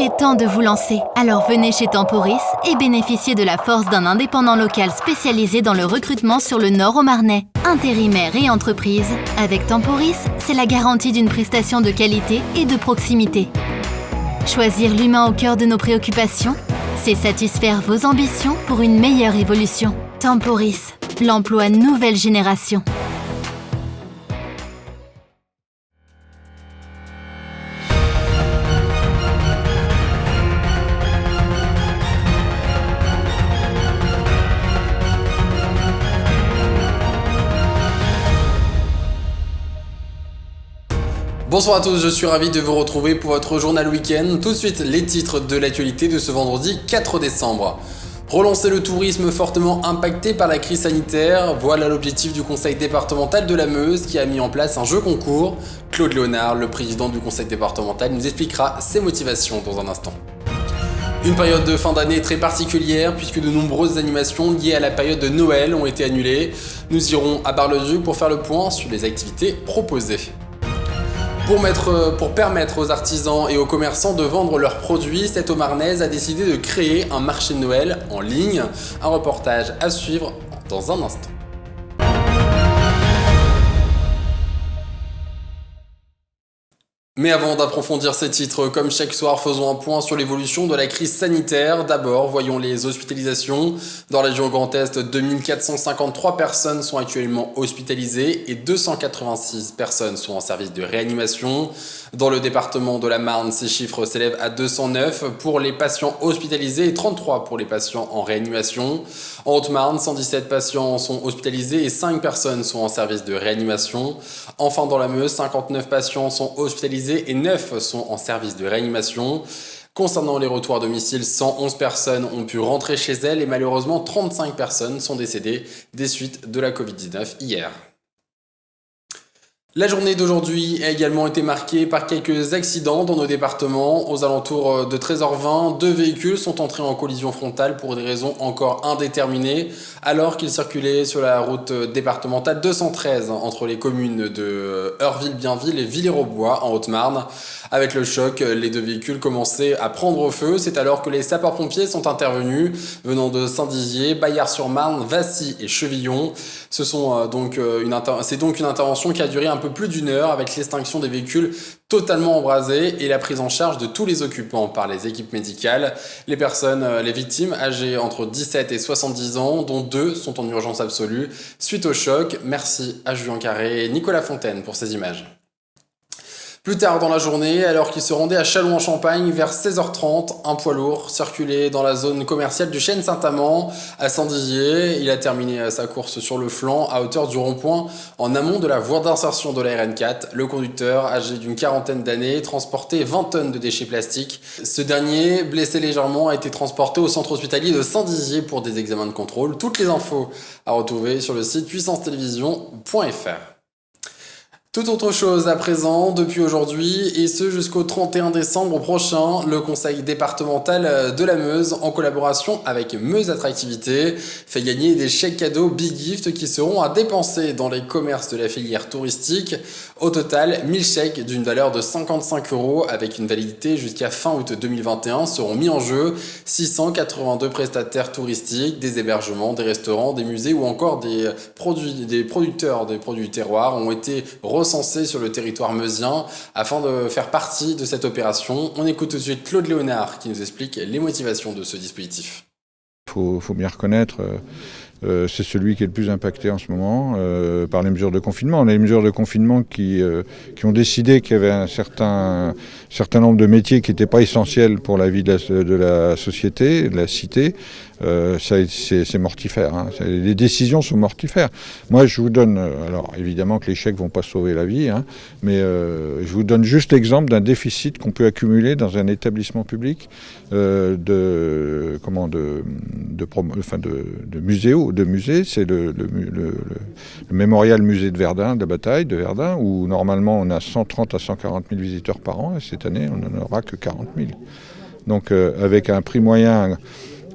il est temps de vous lancer. Alors venez chez Temporis et bénéficiez de la force d'un indépendant local spécialisé dans le recrutement sur le Nord au Marnais. Intérimaires et entreprises, avec Temporis, c'est la garantie d'une prestation de qualité et de proximité. Choisir l'humain au cœur de nos préoccupations, c'est satisfaire vos ambitions pour une meilleure évolution. Temporis, l'emploi nouvelle génération. Bonsoir à tous, je suis ravi de vous retrouver pour votre journal week-end. Tout de suite, les titres de l'actualité de ce vendredi 4 décembre. Relancer le tourisme fortement impacté par la crise sanitaire, voilà l'objectif du conseil départemental de la Meuse qui a mis en place un jeu concours. Claude Léonard, le président du conseil départemental, nous expliquera ses motivations dans un instant. Une période de fin d'année très particulière puisque de nombreuses animations liées à la période de Noël ont été annulées. Nous irons à Bar-le-Duc pour faire le point sur les activités proposées. Pour permettre aux artisans et aux commerçants de vendre leurs produits, cette Haut-Marnaise a décidé de créer un marché de Noël en ligne. Un reportage à suivre dans un instant. Mais avant d'approfondir ces titres, comme chaque soir, faisons un point sur l'évolution de la crise sanitaire. D'abord, voyons les hospitalisations. Dans la région Grand Est, 2453 personnes sont actuellement hospitalisées et 286 personnes sont en service de réanimation. Dans le département de la Marne, ces chiffres s'élèvent à 209 pour les patients hospitalisés et 33 pour les patients en réanimation. En Haute-Marne, 117 patients sont hospitalisés et 5 personnes sont en service de réanimation. Enfin, dans la Meuse, 59 patients sont hospitalisés et 9 sont en service de réanimation. Concernant les retours à domicile, 111 personnes ont pu rentrer chez elles et malheureusement 35 personnes sont décédées des suites de la Covid-19 hier. La journée d'aujourd'hui a également été marquée par quelques accidents dans nos départements. Aux alentours de 13h20, 2 véhicules sont entrés en collision frontale pour des raisons encore indéterminées, alors qu'ils circulaient sur la route départementale 213 entre les communes de Heurville-Bienville et Villers-aux-Bois en Haute-Marne. Avec le choc, les 2 véhicules commençaient à prendre feu. C'est alors que les sapeurs-pompiers sont intervenus, venant de Saint-Dizier, Bailliard-sur-Marne, Vassy et Chevillon. C'est donc une intervention qui a duré un peu plus d'1 heure avec l'extinction des véhicules totalement embrasés et la prise en charge de tous les occupants par les équipes médicales. Les victimes âgées entre 17 et 70 ans, dont 2 sont en urgence absolue suite au choc. Merci à Julien Carré et Nicolas Fontaine pour ces images. Plus tard dans la journée, alors qu'il se rendait à Châlons-en-Champagne vers 16h30, un poids lourd circulait dans la zone commerciale du Chêne Saint-Amand à Saint-Dizier. Il a terminé sa course sur le flanc à hauteur du rond-point en amont de la voie d'insertion de la RN4. Le conducteur, âgé d'une quarantaine d'années, transportait 20 tonnes de déchets plastiques. Ce dernier, blessé légèrement, a été transporté au centre hospitalier de Saint-Dizier pour des examens de contrôle. Toutes les infos à retrouver sur le site puissancetélévision.fr. Tout autre chose à présent, depuis aujourd'hui, et ce jusqu'au 31 décembre prochain, le conseil départemental de la Meuse, en collaboration avec Meuse Attractivité, fait gagner des chèques cadeaux Big Gift qui seront à dépenser dans les commerces de la filière touristique. Au total, 1000 chèques d'une valeur de 55 € avec une validité jusqu'à fin août 2021 seront mis en jeu. 682 prestataires touristiques, des hébergements, des restaurants, des musées ou encore des producteurs des produits du terroir ont été recensés sur le territoire meusien afin de faire partie de cette opération. On écoute tout de suite Claude Léonard qui nous explique les motivations de ce dispositif. Faut bien reconnaître, c'est celui qui est le plus impacté en ce moment par les mesures de confinement. Les mesures de confinement qui ont décidé qu'il y avait un certain nombre de métiers qui n'étaient pas essentiels pour la vie de la société, de la cité. C'est mortifère, hein. Les décisions sont mortifères. Moi, je vous donne, alors évidemment que les chèques ne vont pas sauver la vie, hein, mais je vous donne juste l'exemple d'un déficit qu'on peut accumuler dans un établissement public de musée. C'est le mémorial musée de Verdun, de la bataille de Verdun, où normalement on a 130 à 140 000 visiteurs par an, et cette année on n'en aura que 40 000. Donc avec un prix moyen,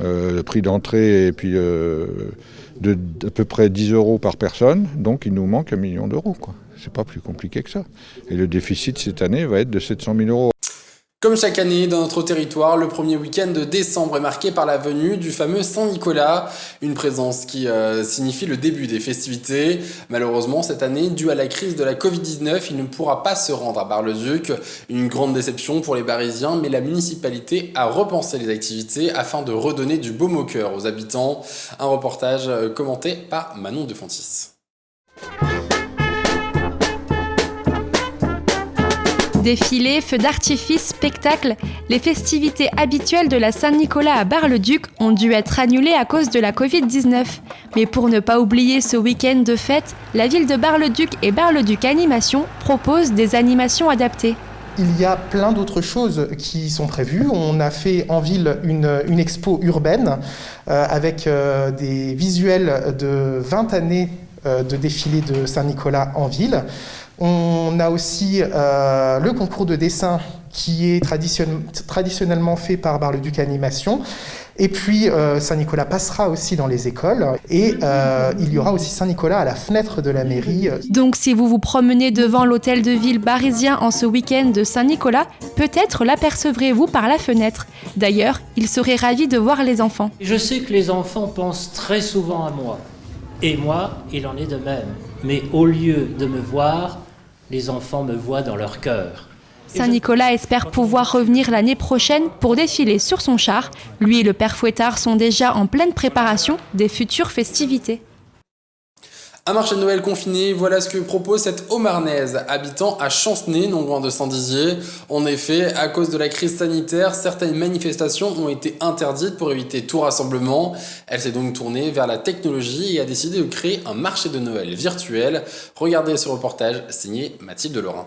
le prix d'entrée et puis d'à peu près 10 € par personne, donc il nous manque 1 million d'euros, quoi. C'est pas plus compliqué que ça. Et le déficit cette année va être de 700 000 €. Comme chaque année dans notre territoire, le premier week-end de décembre est marqué par la venue du fameux Saint-Nicolas, une présence qui signifie le début des festivités. Malheureusement, cette année, dû à la crise de la Covid-19, il ne pourra pas se rendre à Bar-le-Duc. Une grande déception pour les Barrésiens, mais la municipalité a repensé les activités afin de redonner du baume au cœur aux habitants. Un reportage commenté par Manon Defontis. Défilés, feux d'artifice, spectacles, les festivités habituelles de la Saint-Nicolas à Bar-le-Duc ont dû être annulées à cause de la Covid-19. Mais pour ne pas oublier ce week-end de fête, la ville de Bar-le-Duc et Bar-le-Duc Animation proposent des animations adaptées. Il y a plein d'autres choses qui sont prévues. On a fait en ville une expo urbaine avec des visuels de 20 années de défilé de Saint-Nicolas en ville. On a aussi le concours de dessin qui est traditionnellement fait par Bar-le-Duc Animation. Et puis Saint-Nicolas passera aussi dans les écoles et il y aura aussi Saint-Nicolas à la fenêtre de la mairie. Donc si vous vous promenez devant l'hôtel de ville parisien en ce week-end de Saint-Nicolas, peut-être l'apercevrez-vous par la fenêtre. D'ailleurs, il serait ravi de voir les enfants. Je sais que les enfants pensent très souvent à moi. Et moi, il en est de même. Mais au lieu de me voir, les enfants me voient dans leur cœur. Saint-Nicolas espère pouvoir revenir l'année prochaine pour défiler sur son char. Lui et le père Fouettard sont déjà en pleine préparation des futures festivités. Un marché de Noël confiné, voilà ce que propose cette Haut-Marnaise, habitant à Chancenay, non loin de Saint-Dizier. En effet, à cause de la crise sanitaire, certaines manifestations ont été interdites pour éviter tout rassemblement. Elle s'est donc tournée vers la technologie et a décidé de créer un marché de Noël virtuel. Regardez ce reportage signé Mathilde Lorrain.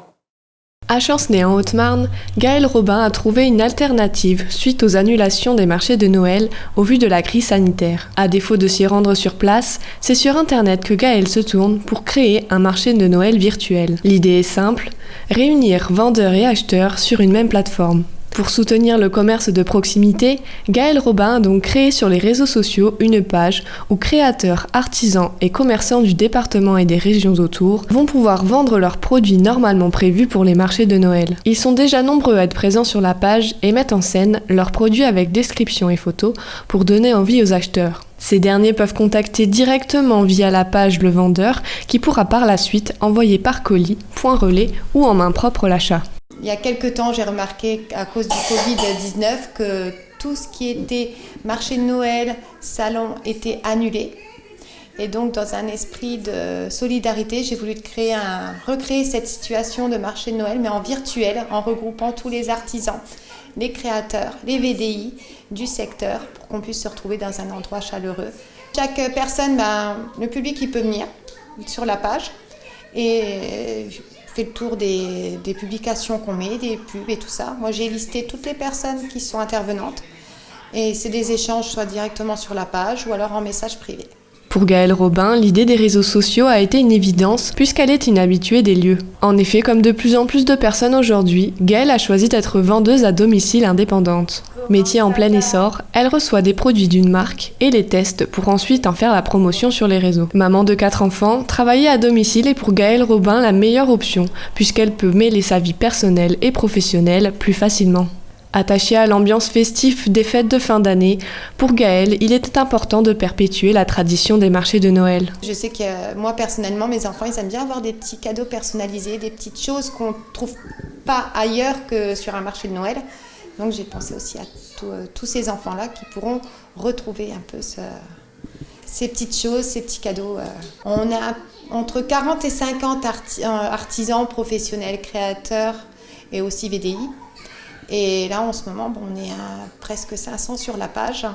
À Chancenay en Haute-Marne, Gaël Robin a trouvé une alternative suite aux annulations des marchés de Noël au vu de la crise sanitaire. À défaut de s'y rendre sur place, c'est sur Internet que Gaël se tourne pour créer un marché de Noël virtuel. L'idée est simple, réunir vendeurs et acheteurs sur une même plateforme. Pour soutenir le commerce de proximité, Gaël Robin a donc créé sur les réseaux sociaux une page où créateurs, artisans et commerçants du département et des régions autour vont pouvoir vendre leurs produits normalement prévus pour les marchés de Noël. Ils sont déjà nombreux à être présents sur la page et mettent en scène leurs produits avec description et photos pour donner envie aux acheteurs. Ces derniers peuvent contacter directement via la page le vendeur qui pourra par la suite envoyer par colis, point relais ou en main propre l'achat. Il y a quelques temps, j'ai remarqué à cause du Covid-19 que tout ce qui était marché de Noël, salon était annulé. Et donc, dans un esprit de solidarité, j'ai voulu recréer cette situation de marché de Noël, mais en virtuel, en regroupant tous les artisans, les créateurs, les VDI du secteur, pour qu'on puisse se retrouver dans un endroit chaleureux. Chaque personne, le public, il peut venir sur la page et fait le tour des publications qu'on met, des pubs et tout ça. Moi, j'ai listé toutes les personnes qui sont intervenantes et c'est des échanges soit directement sur la page ou alors en message privé. Pour Gaël Robin, l'idée des réseaux sociaux a été une évidence puisqu'elle est inhabituée des lieux. En effet, comme de plus en plus de personnes aujourd'hui, Gaël a choisi d'être vendeuse à domicile indépendante. Métier en plein essor, elle reçoit des produits d'une marque et les teste pour ensuite en faire la promotion sur les réseaux. Maman de 4 enfants, travailler à domicile est pour Gaël Robin la meilleure option puisqu'elle peut mêler sa vie personnelle et professionnelle plus facilement. Attachée à l'ambiance festive des fêtes de fin d'année, pour Gaëlle, il était important de perpétuer la tradition des marchés de Noël. Je sais que moi personnellement, mes enfants, ils aiment bien avoir des petits cadeaux personnalisés, des petites choses qu'on ne trouve pas ailleurs que sur un marché de Noël. Donc j'ai pensé aussi à tous ces enfants-là qui pourront retrouver un peu ces petites choses, ces petits cadeaux. On a entre 40 et 50 artisans professionnels, créateurs et aussi VDI. Et là, en ce moment, on est à presque 500 sur la page.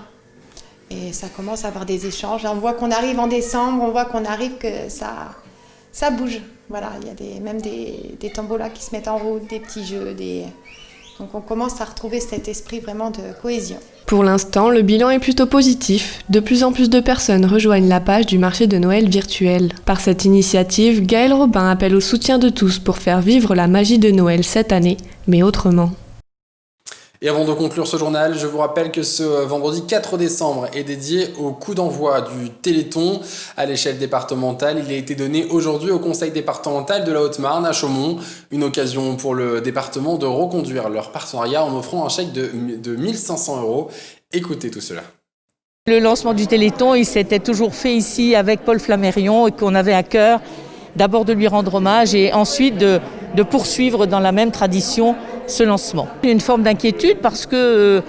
Et ça commence à avoir des échanges. On voit qu'on arrive en décembre, on voit qu'on arrive que ça bouge. Voilà, il y a même des tombolas qui se mettent en route, des petits jeux. Donc on commence à retrouver cet esprit vraiment de cohésion. Pour l'instant, le bilan est plutôt positif. De plus en plus de personnes rejoignent la page du marché de Noël virtuel. Par cette initiative, Gaël Robin appelle au soutien de tous pour faire vivre la magie de Noël cette année, mais autrement. Et avant de conclure ce journal, je vous rappelle que ce vendredi 4 décembre est dédié au coup d'envoi du Téléthon à l'échelle départementale. Il a été donné aujourd'hui au conseil départemental de la Haute-Marne à Chaumont. Une occasion pour le département de reconduire leur partenariat en offrant un chèque de 1 500 €. Écoutez tout cela. Le lancement du Téléthon, il s'était toujours fait ici avec Paul Flammarion et qu'on avait à cœur d'abord de lui rendre hommage et ensuite de poursuivre dans la même tradition ce lancement. Une forme d'inquiétude parce que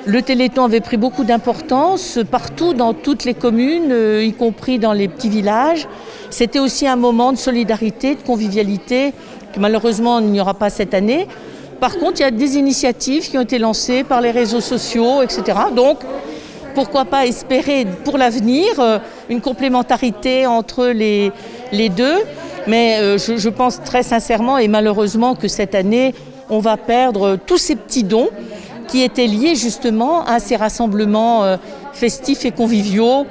le Téléthon avait pris beaucoup d'importance partout dans toutes les communes, y compris dans les petits villages. C'était aussi un moment de solidarité, de convivialité que malheureusement il n'y aura pas cette année. Par contre, il y a des initiatives qui ont été lancées par les réseaux sociaux, etc. Donc, pourquoi pas espérer pour l'avenir une complémentarité entre les deux. Mais je pense très sincèrement et malheureusement que cette année, on va perdre tous ces petits dons qui étaient liés justement à ces rassemblements festifs et conviviaux,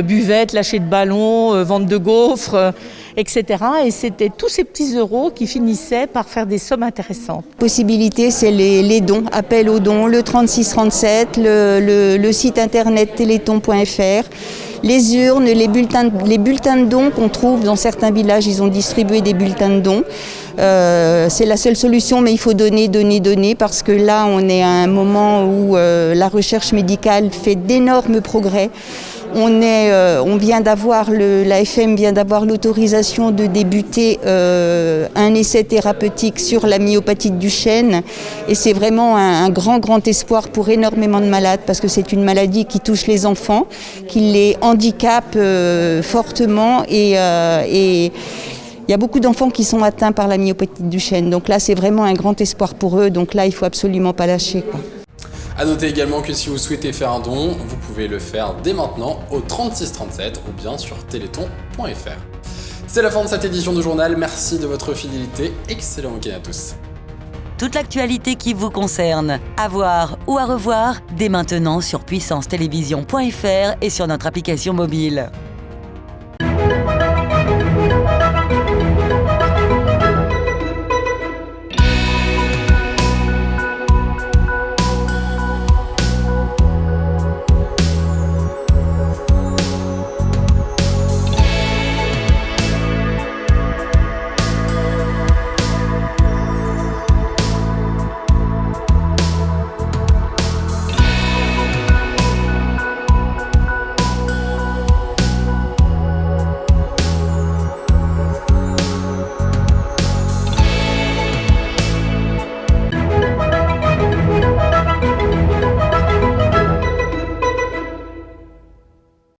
buvettes, lâcher de ballons, vente de gaufres, etc. Et c'était tous ces petits euros qui finissaient par faire des sommes intéressantes. Possibilité, c'est les dons, appel aux dons, le 3637, le site internet téléthon.fr, les urnes, les bulletins de dons qu'on trouve dans certains villages, ils ont distribué des bulletins de dons. C'est la seule solution, mais il faut donner, parce que là, on est à un moment où la recherche médicale fait d'énormes progrès. La FM vient d'avoir l'autorisation de débuter un essai thérapeutique sur la myopathie de Duchenne, et c'est vraiment un grand espoir pour énormément de malades, parce que c'est une maladie qui touche les enfants, qui les handicape fortement, et il y a beaucoup d'enfants qui sont atteints par la myopathie de Duchenne. Donc là, c'est vraiment un grand espoir pour eux. Donc là, il ne faut absolument pas lâcher, quoi. A noter également que si vous souhaitez faire un don, vous pouvez le faire dès maintenant au 3637 ou bien sur téléthon.fr. C'est la fin de cette édition de journal. Merci de votre fidélité. Excellent week-end à tous. Toute l'actualité qui vous concerne, à voir ou à revoir, dès maintenant sur puissancetélévision.fr et sur notre application mobile.